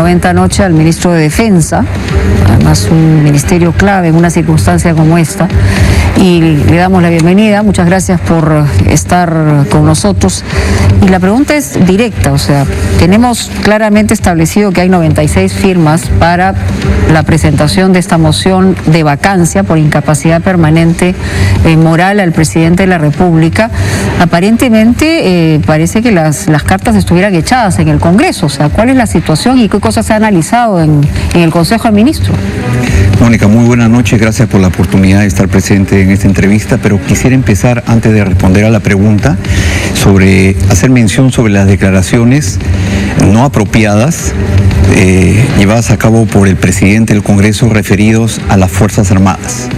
90 anoche al ministro de Defensa, además un ministerio clave en una circunstancia como esta, y le damos la bienvenida. Muchas gracias por estar con nosotros. Y la pregunta es directa, o sea, tenemos claramente establecido que hay 96 firmas para la presentación de esta moción de vacancia por incapacidad permanente moral al presidente de la República. Aparentemente parece que las cartas estuvieran echadas en el Congreso. O sea, ¿cuál es la situación y qué cosas se ha analizado en el Consejo de Ministros? Mónica, muy buenas noches, gracias por la oportunidad de estar presente en esta entrevista, pero quisiera empezar, antes de responder a la pregunta, sobre hacer mención sobre las declaraciones no apropiadas llevadas a cabo por el presidente del Congreso referidos a las Fuerzas Armadas.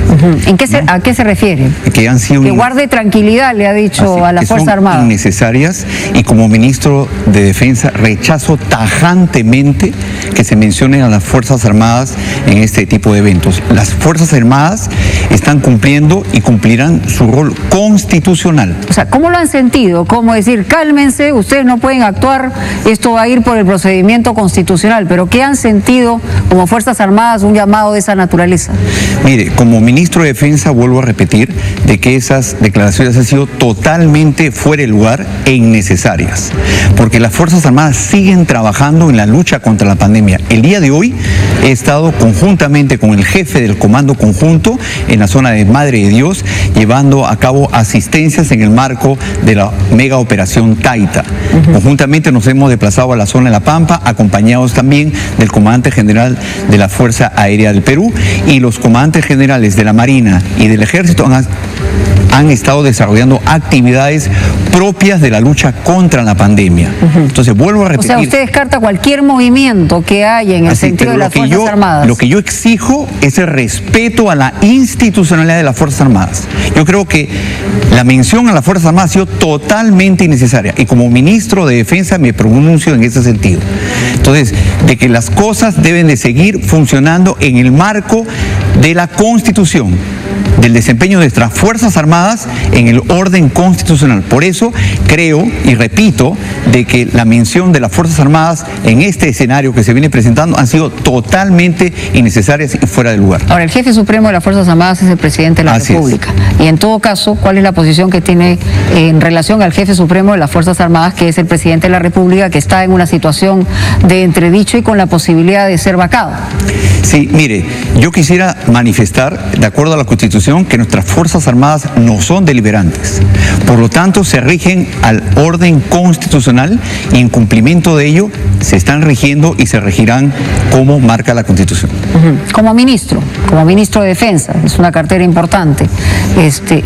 ¿A qué se refiere? Que han sido... Que guarde tranquilidad, le ha dicho a las Fuerzas Armadas. Innecesarias, y como ministro de Defensa rechazo tajantemente que se mencionen a las Fuerzas Armadas en este tipo de eventos. Las Fuerzas Armadas están cumpliendo y cumplirán su rol constitucional. O sea, ¿cómo lo han sentido? ¿Cómo decir, cálmense, ustedes no pueden actuar, esto va a ir por el procedimiento constitucional? ¿Pero qué han sentido como Fuerzas Armadas un llamado de esa naturaleza? Mire, como ministro de Defensa vuelvo a repetir de que esas declaraciones han sido totalmente fuera de lugar e innecesarias, porque las Fuerzas Armadas siguen trabajando en la lucha contra la pandemia. El día de hoy he estado conjuntamente con el jefe del Comando Conjunto en la zona de Madre de Dios, llevando a cabo asistencias en el marco de la mega operación Taita. Conjuntamente nos hemos desplazado a la zona de La Pampa, acompañados también del comandante general de la Fuerza Aérea del Perú, y los comandantes generales de la Marina y del Ejército han estado desarrollando actividades propias de la lucha contra la pandemia. Entonces, vuelvo a repetir... O sea, usted descarta cualquier movimiento que haya en el sentido de las Fuerzas Armadas. Lo que yo exijo es el respeto a la institucionalidad de las Fuerzas Armadas. Yo creo que la mención a las Fuerzas Armadas ha sido totalmente innecesaria, y como ministro de Defensa me pronuncio en ese sentido. Entonces, de que las cosas deben de seguir funcionando en el marco de la Constitución, del desempeño de nuestras Fuerzas Armadas en el orden constitucional. Por eso creo y repito de que la mención de las Fuerzas Armadas en este escenario que se viene presentando han sido totalmente innecesarias y fuera de lugar. Ahora, el jefe supremo de las Fuerzas Armadas es el presidente de la República. Y en todo caso, ¿cuál es la posición que tiene en relación al jefe supremo de las Fuerzas Armadas, que es el presidente de la República, que está en una situación de entredicho y con la posibilidad de ser vacado? Sí, mire, yo quisiera manifestar, de acuerdo a la Constitución, que nuestras Fuerzas Armadas no son deliberantes. Por lo tanto, se rigen al orden constitucional, y en cumplimiento de ello se están rigiendo y se regirán como marca la Constitución. Como ministro de Defensa, es una cartera importante,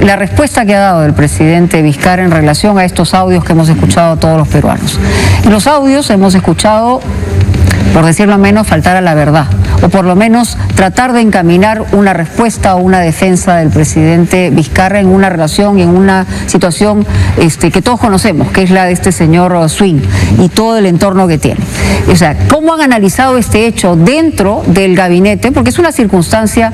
la respuesta que ha dado el presidente Vizcarra en relación a estos audios que hemos escuchado todos los peruanos. En los audios hemos escuchado, por decirlo menos, faltar a la verdad, o por lo menos tratar de encaminar una respuesta o una defensa del presidente Vizcarra en una relación y en una situación que todos conocemos, que es la de este señor Swing y todo el entorno que tiene. O sea, ¿cómo han analizado este hecho dentro del gabinete? Porque es una circunstancia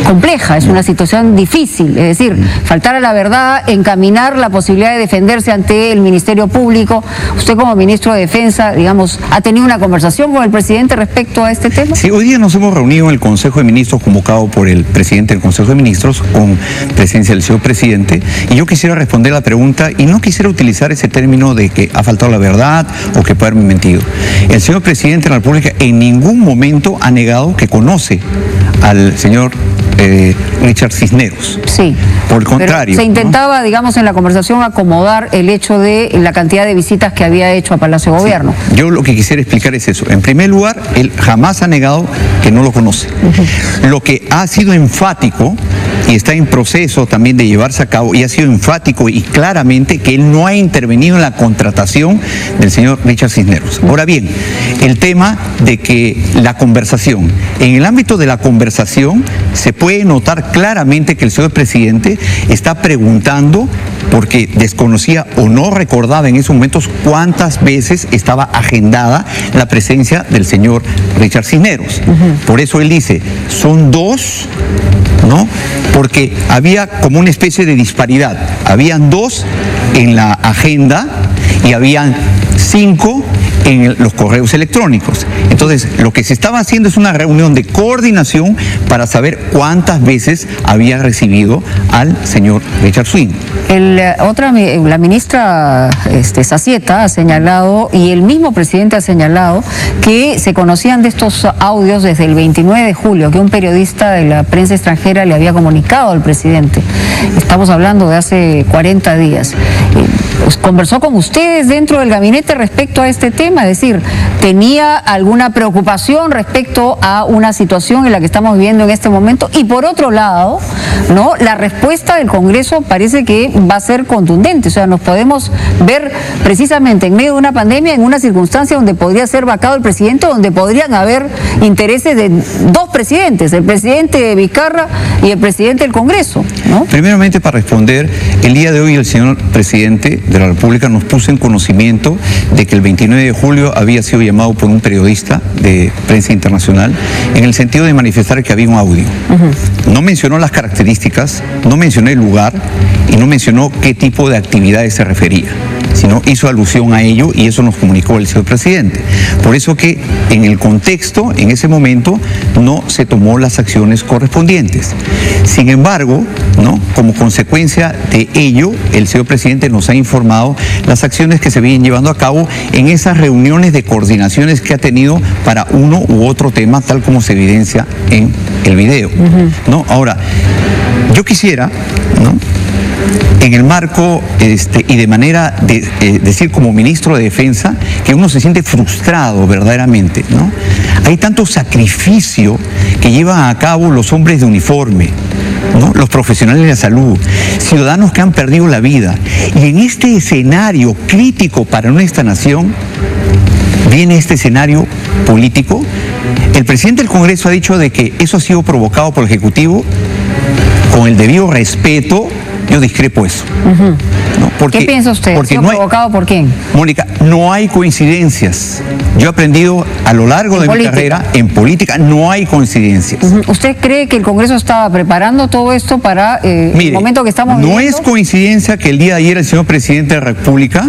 compleja, es una situación difícil, es decir, faltar a la verdad, encaminar la posibilidad de defenderse ante el Ministerio Público. Usted como ministro de Defensa, digamos, ¿ha tenido una conversación con el presidente respecto a este tema? Sí, hoy día nos hemos reunido en el Consejo de Ministros convocado por el presidente del Consejo de Ministros con presencia del señor presidente, y yo quisiera responder la pregunta y no quisiera utilizar ese término de que ha faltado la verdad o que puede haberme mentido. El señor presidente de la República en ningún momento ha negado que conoce al señor Richard Cisneros. Sí. Por el contrario. Pero se intentaba, digamos, en la conversación acomodar el hecho de la cantidad de visitas que había hecho a Palacio de Gobierno. Sí. Yo lo que quisiera explicar es eso. En primer lugar, él jamás ha negado que no lo conoce. Lo que ha sido enfático y está en proceso también de llevarse a cabo, y ha sido enfático y claramente que él no ha intervenido en la contratación del señor Richard Cisneros. Ahora bien, el tema de que la conversación, en el ámbito de la conversación se puede notar claramente que el señor presidente está preguntando porque desconocía o no recordaba en esos momentos cuántas veces estaba agendada la presencia del señor Richard Cisneros. Por eso él dice, son dos, ¿no? Porque había como una especie de disparidad. Habían dos en la agenda y habían 5 en los correos electrónicos. Entonces, lo que se estaba haciendo es una reunión de coordinación para saber cuántas veces había recibido al señor Richard Swing. La ministra Zazieta ha señalado, y el mismo presidente ha señalado, que se conocían de estos audios desde el 29 de julio, que un periodista de la prensa extranjera le había comunicado al presidente. Estamos hablando de hace 40 días. Pues, ¿conversó con ustedes dentro del gabinete respecto a este tema? Es decir, ¿tenía alguna preocupación respecto a una situación en la que estamos viviendo en este momento? Y por otro lado, ¿no?, la respuesta del Congreso parece que va a ser contundente. O sea, nos podemos ver precisamente en medio de una pandemia, en una circunstancia donde podría ser vacado el presidente, donde podrían haber intereses de dos presidentes, el presidente Vizcarra y el presidente del Congreso, ¿no? Primeramente, para responder, el día de hoy el señor presidente de la República nos puso en conocimiento de que el 29 de julio había sido llamado por un periodista de prensa internacional en el sentido de manifestar que había un audio. No mencionó las características, no mencionó el lugar y no mencionó qué tipo de actividades se refería, sino hizo alusión a ello y eso nos comunicó el señor presidente. Por eso que en el contexto, en ese momento, no se tomó las acciones correspondientes. Sin embargo, ¿no?, como consecuencia de ello, el señor presidente nos ha informado las acciones que se vienen llevando a cabo en esas reuniones de coordinaciones que ha tenido para uno u otro tema, tal como se evidencia en el video, ¿no? Ahora, yo quisiera, ¿no?, en el marco y de manera de decir como ministro de Defensa que uno se siente frustrado verdaderamente, ¿no? Hay tanto sacrificio que llevan a cabo los hombres de uniforme, ¿no?, los profesionales de la salud, ciudadanos que han perdido la vida. Y en este escenario crítico para nuestra nación, viene este escenario político. El presidente del Congreso ha dicho de que eso ha sido provocado por el Ejecutivo. Con el debido respeto, yo discrepo eso. ¿No? Porque, ¿qué piensa usted? Porque no ¿provocado por quién? Mónica, no hay coincidencias. Yo he aprendido a lo largo de mi carrera en política, no hay coincidencias. ¿Usted cree que el Congreso estaba preparando todo esto para el momento que estamos viviendo? No es coincidencia que el día de ayer el señor presidente de la República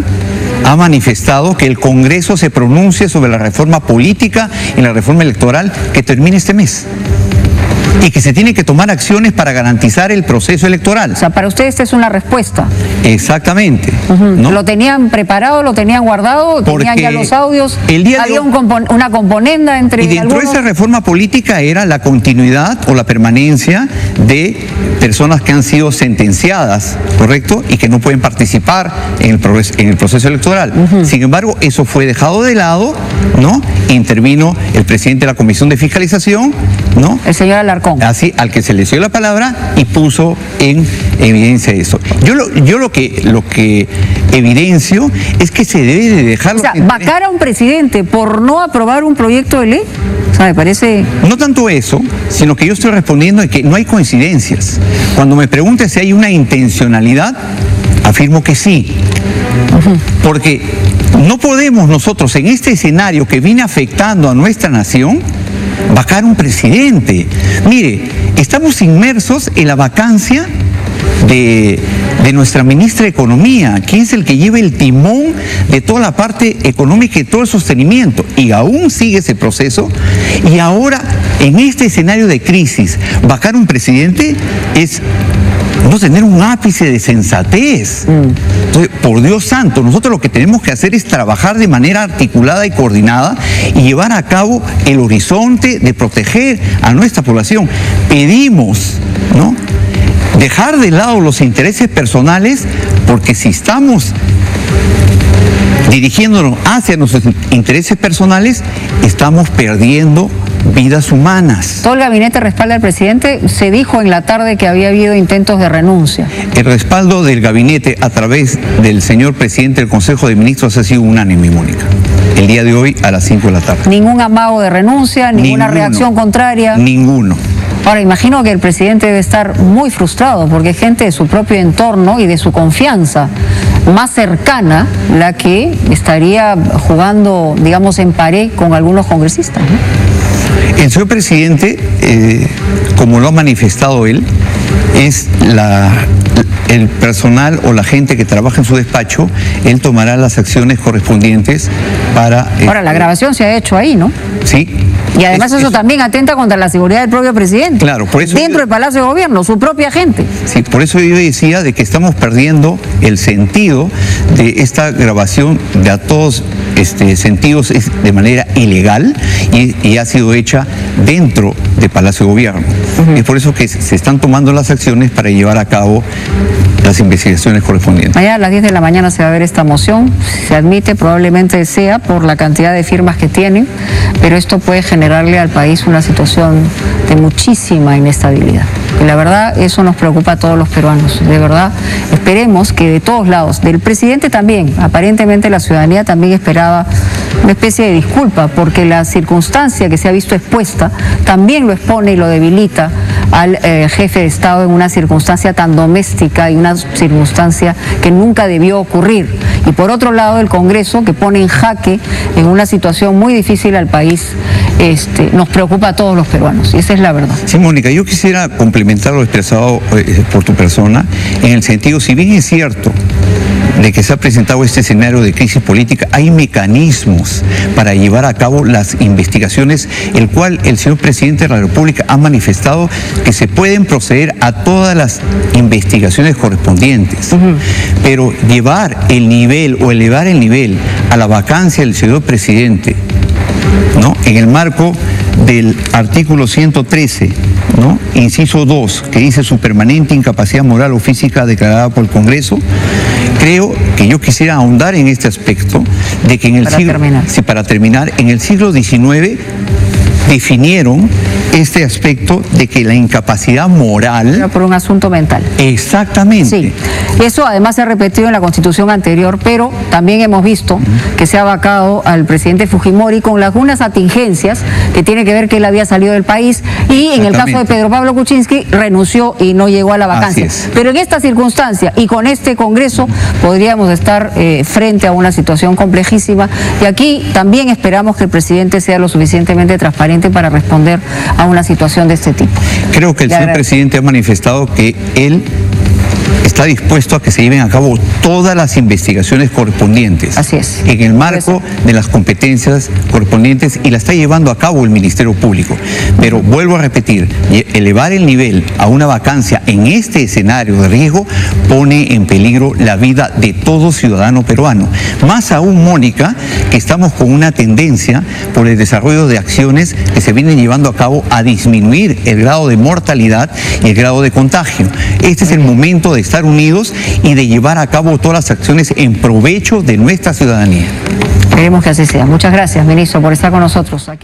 ha manifestado que el Congreso se pronuncie sobre la reforma política y la reforma electoral que termine este mes. Y que se tiene que tomar acciones para garantizar el proceso electoral. O sea, para usted esta es una respuesta. Exactamente. ¿No? ¿Lo tenían preparado, lo tenían guardado, tenían ya los audios? Había una componenda entre y dentro algunos... de esa reforma política era la continuidad o la permanencia de personas que han sido sentenciadas, ¿correcto? Y que no pueden participar en el proceso electoral. Sin embargo, eso fue dejado de lado, ¿no? Intervino el presidente de la Comisión de Fiscalización, ¿no? El señor Alarcón. Así, al que se le dio la palabra y puso en evidencia eso. Yo lo que evidencio es que se debe de dejar... O sea, vacar a un presidente por no aprobar un proyecto de ley, o sea, me parece... No tanto eso, sino que yo estoy respondiendo de que no hay coincidencias. Cuando me preguntes si hay una intencionalidad, afirmo que sí. Porque no podemos nosotros, en este escenario que viene afectando a nuestra nación, vacar un presidente. Mire, estamos inmersos en la vacancia de nuestra ministra de Economía, que es el que lleva el timón de toda la parte económica y todo el sostenimiento. Y aún sigue ese proceso. Y ahora, en este escenario de crisis, vacar un presidente es no tener un ápice de sensatez. Entonces, por Dios santo, nosotros lo que tenemos que hacer es trabajar de manera articulada y coordinada y llevar a cabo el horizonte de proteger a nuestra población. Pedimos, ¿no?, dejar de lado los intereses personales, porque si estamos dirigiéndonos hacia nuestros intereses personales, estamos perdiendo vidas humanas. Todo el gabinete respalda al presidente. Se dijo en la tarde que había habido intentos de renuncia. El respaldo del gabinete a través del señor presidente del Consejo de Ministros ha sido unánime, Mónica. El día de hoy a las 5 de la tarde. ¿Ningún amago de renuncia? ¿Ninguna reacción contraria? Ninguno. Ahora, imagino que el presidente debe estar muy frustrado porque es gente de su propio entorno y de su confianza más cercana la que estaría jugando, digamos, en pared con algunos congresistas, ¿no? El señor presidente, como lo ha manifestado él, es el personal o la gente que trabaja en su despacho, él tomará las acciones correspondientes para... Ahora, la grabación se ha hecho ahí, ¿no? Sí. Y además eso también atenta contra la seguridad del propio presidente. Claro, por eso... Dentro del Palacio de Gobierno, su propia gente. Sí, por eso yo decía de que estamos perdiendo el sentido de esta grabación de a todos sentidos de manera ilegal y ha sido hecha dentro del Palacio de Gobierno. Es por eso que se están tomando las acciones para llevar a cabo las investigaciones correspondientes. Mañana a las 10 de la mañana se va a ver esta moción. Si se admite, probablemente sea por la cantidad de firmas que tienen, pero esto puede generarle al país una situación de muchísima inestabilidad. Y la verdad, eso nos preocupa a todos los peruanos. De verdad, esperemos que de todos lados, del presidente también, aparentemente la ciudadanía también esperaba una especie de disculpa, porque la circunstancia que se ha visto expuesta también lo expone y lo debilita al jefe de Estado en una circunstancia tan doméstica y una circunstancia que nunca debió ocurrir. Y por otro lado, el Congreso, que pone en jaque en una situación muy difícil al país, nos preocupa a todos los peruanos, y esa es la verdad. Sí, Mónica, yo quisiera complementar lo expresado por tu persona, en el sentido, si bien es cierto de que se ha presentado este escenario de crisis política, hay mecanismos para llevar a cabo las investigaciones, el cual el señor presidente de la República ha manifestado que se pueden proceder a todas las investigaciones correspondientes, pero llevar el nivel o elevar el nivel a la vacancia del señor presidente, ¿no?, en el marco del artículo 113, ¿no?, inciso 2, que dice su permanente incapacidad moral o física declarada por el Congreso, creo que yo quisiera ahondar en este aspecto de que en el para terminar, en el siglo XIX definieron este aspecto de que la incapacidad moral... Pero por un asunto mental. Exactamente. Sí, eso además se ha repetido en la Constitución anterior, pero también hemos visto que se ha vacado al presidente Fujimori con algunas atingencias que tiene que ver que él había salido del país y en el caso de Pedro Pablo Kuczynski renunció y no llegó a la vacancia. Pero en esta circunstancia y con este Congreso podríamos estar frente a una situación complejísima y aquí también esperamos que el presidente sea lo suficientemente transparente para responder a una situación de este tipo. Creo que el señor presidente ha manifestado que él está dispuesto a que se lleven a cabo todas las investigaciones correspondientes. Así es. En el marco de las competencias correspondientes y la está llevando a cabo el Ministerio Público. Pero vuelvo a repetir, elevar el nivel a una vacancia en este escenario de riesgo pone en peligro la vida de todo ciudadano peruano. Más aún, Mónica, que estamos con una tendencia por el desarrollo de acciones que se vienen llevando a cabo a disminuir el grado de mortalidad y el grado de contagio. Este es el momento de estar unidos y de llevar a cabo todas las acciones en provecho de nuestra ciudadanía. Queremos que así sea. Muchas gracias, ministro, por estar con nosotros aquí.